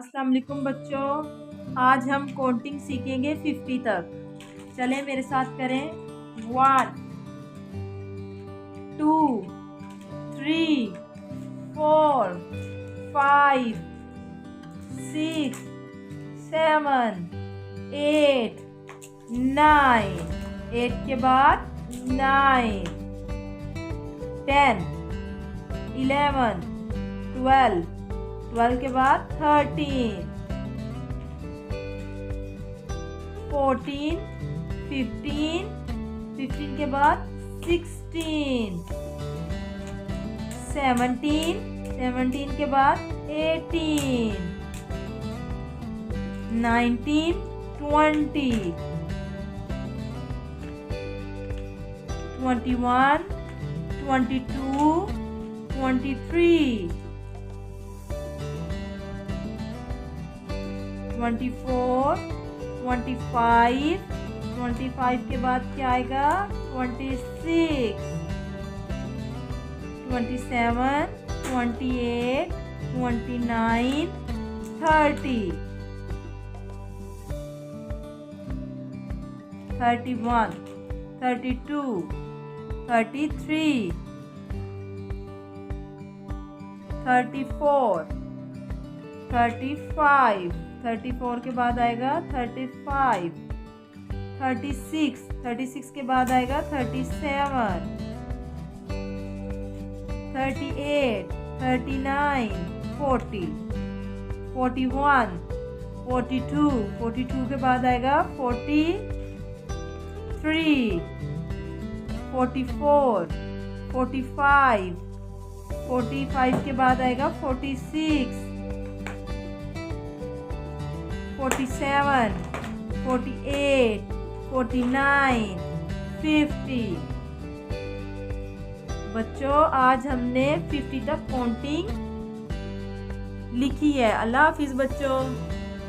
अस्सलाम वालेकुम बच्चों। आज हम काउंटिंग सीखेंगे 50 तक। चलें मेरे साथ करें। 1 2 3 4 5 6 7 8 9। 8 के बाद 9 10 11 12 12 के बाद 13 14 15 15 के बाद 16 17 17 के बाद 18 19 20 21 22 23 24 25 25 के बाद क्या आएगा 26 27 28 29 30 31 32 33 34 35 34 के बाद आएगा 35 36 36 के बाद आएगा 37 38 39 40 41 42 42 के बाद आएगा 43 44 45 45 के बाद आएगा 46 47 48 49 50। बच्चों आज हमने 50 तक काउंटिंग लिखी है। अल्लाह हाफिज बच्चों।